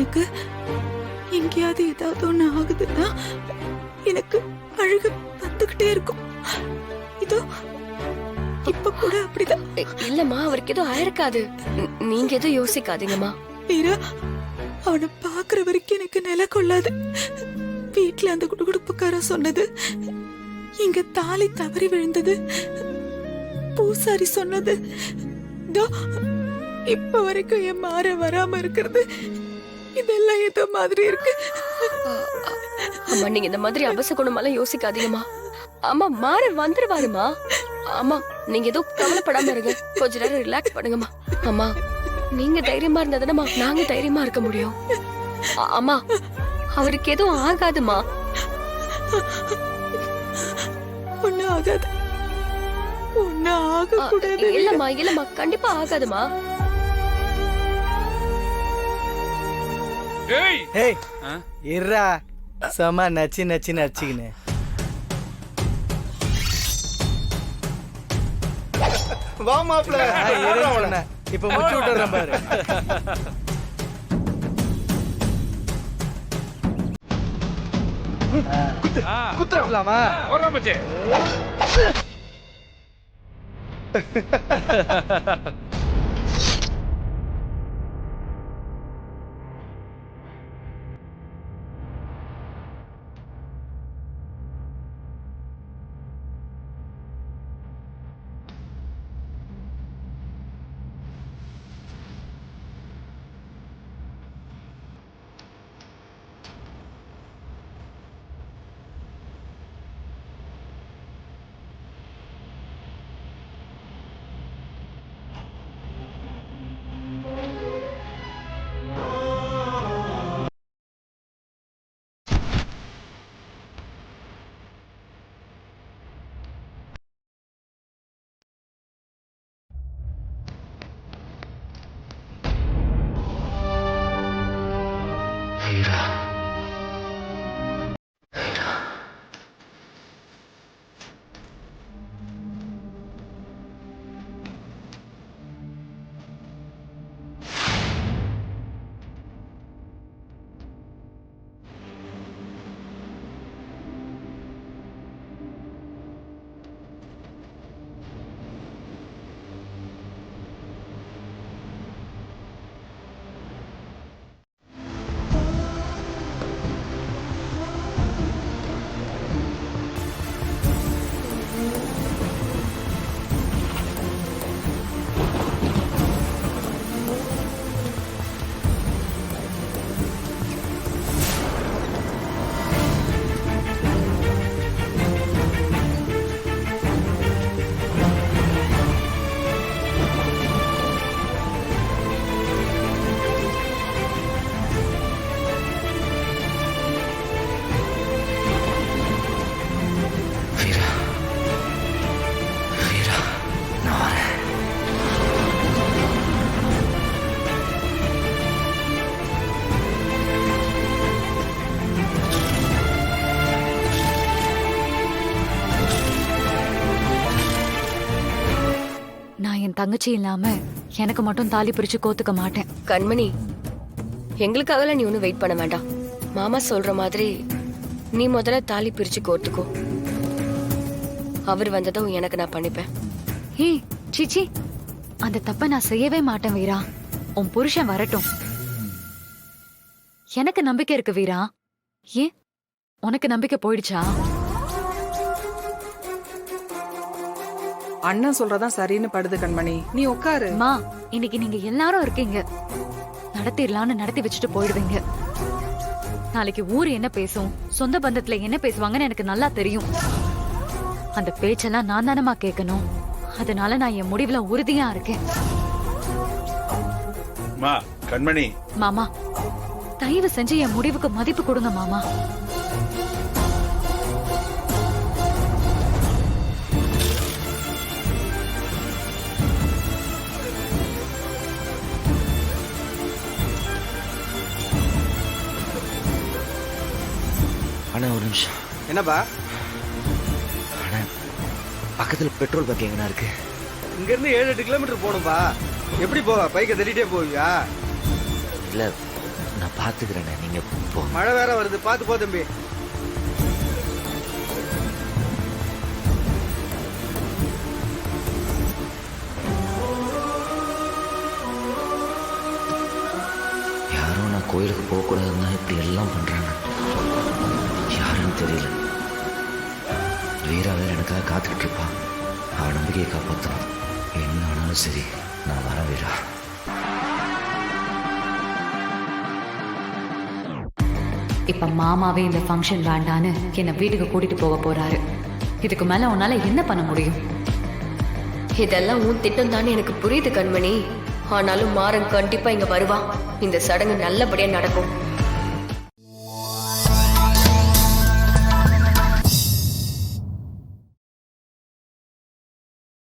எனக்கு எங்கேயாவது ஏதாவது ஒண்ணு ஆகுதுன்னா எனக்கு அழுக வந்துகிட்டே இருக்கும். இதோ இப்ப கூட அப்படிதான். இல்லம்மா, அவருக்கு எதுவும் ஆயிருக்காது. நீங்க எதுவும் யோசிக்காதீங்கம்மா. வீரா, அவனை பாக்குற வரைக்கும் எனக்கு நில கொள்ளாது. வீட்டுல அந்த குடுகுடுப்புக்காரன் சொன்னது, இங்க தாலி தவறி விழுந்தது, பூசாரி சொன்னது, இதோ இப்ப வரைக்கும் என் மாற வராம இருக்கிறது, இதெல்லாம் ஏதோ மாதிரி இருக்கு. அம்மா, நீங்க இந்த மாதிரி அபசகுணமெல்லாம் யோசிக்காதீங்கம்மா. அம்மா, மாற வந்துருவாருமா. அம்மா, நீங்க எதுவும் கவலைப்படாம இருங்க. கொஞ்ச நேரம் ரிலாக்ஸ் பண்ணுங்கம்மா. அம்மா, நீங்க தைரியமா இருந்தாதானம்மா நாங்க தைரியமா இருக்க முடியும். அம்மா, அவருக்கு எதுவும் ஆகாதுமா. ஒண்ணு ஆகாது, ஒண்ணு ஆக கூடாது. இல்லம்மா, இல்லம்மா, கண்டிப்பா ஆகாதுமா. ஏய் இர்ரா, சமா நச்சி நச்சி நச்சிக்கினு. வா மாப்ள. இப்ப முச்சு விட்டுறேன் பாரு. குத்துலாமா? ஓரமா மச்சி. தங்கச்சி இல்லாம எனக்கு மட்டும் தாலி பிரிச்சு கோத்துக்க மாட்டேன். கண்மணி, எங்களுக்காகலாம் நீ ஒன்னும் வெயிட் பண்ண வேண்டாம். மாமா சொல்ற மாதிரி நீ முதல்ல தாலி பிரிச்சு கோத்துக்கோ. அவர் வந்ததும் எனக்கு நான் பண்ணிப்பேன். ஹே சீச்சி, அந்த தப்ப நான் செய்யவே மாட்டேன் வீரா. உன் புருஷன் வரட்டும். எனக்கு நம்பிக்கை இருக்கு வீரா. ஏன் உனக்கு நம்பிக்கை போயிடுச்சா? அண்ணன் சொல்றதான் சரின்னு படுது கண்மணி, நீ உட்காரு. மா, இன்னைக்கு நீங்க எல்லாரும் இருக்கீங்க, நடத்திடலான்னு நடத்தி வச்சுட்டு போயிடுவீங்க. நாளைக்கு ஊர் என்ன பேசும், சொந்த பந்தத்துல என்ன பேசுவாங்கன்னு எனக்கு நல்லா தெரியும். அந்த பேச்செல்லாம் நான் தானமா கேட்கணும். அதனால நான் என் முடிவுல உறுதியா இருக்கேன். கண்மணி மாமா, தயவு செஞ்சு என் முடிவுக்கு மதிப்பு கொடுங்க மாமா. அண்ணா ஒரு நிமிஷம். என்னப்பா? அண்ணா, பக்கத்துல பெட்ரோல் பங்க் எங்கண்ணா இருக்கு? இங்க இருந்து 7-8 கிலோமீட்டர் போகணும்பா. எப்படி போவ? பைக்கை தள்ளிட்டே போவியா? இல்ல, நான் பாத்துக்கிறேனே, நீங்க போங்க. மழை வேற வருது, பாத்து போ தம்பி. யாரோ நான் கோயிலுக்கு போக கூடாதுன்னா இப்படி எல்லாம் பண்றாங்க. யாருன்னு தெரியல. வீரா வேற எனக்காக காத்துக்கிட்டு இருப்பான். அவன் நம்பிக்கையை காப்பாற்றணும். என்ன ஆனாலும் சரி, நான் வரேன் வீரா. இப்ப மாமாவே இந்த ஃபங்க்ஷன் வேண்டான்னு என்ன வீட்டுக்கு கூட்டிட்டு போக போறாரு. இதுக்கு மேல உன்னால என்ன பண்ண முடியும்? இதெல்லாம் உன் திட்டம் தானே எனக்கு புரியுது கண்மணி. ஆனாலும் மாறன் கண்டிப்பா இங்க வருவான். இந்த சடங்கு நல்லபடியா நடக்கும்.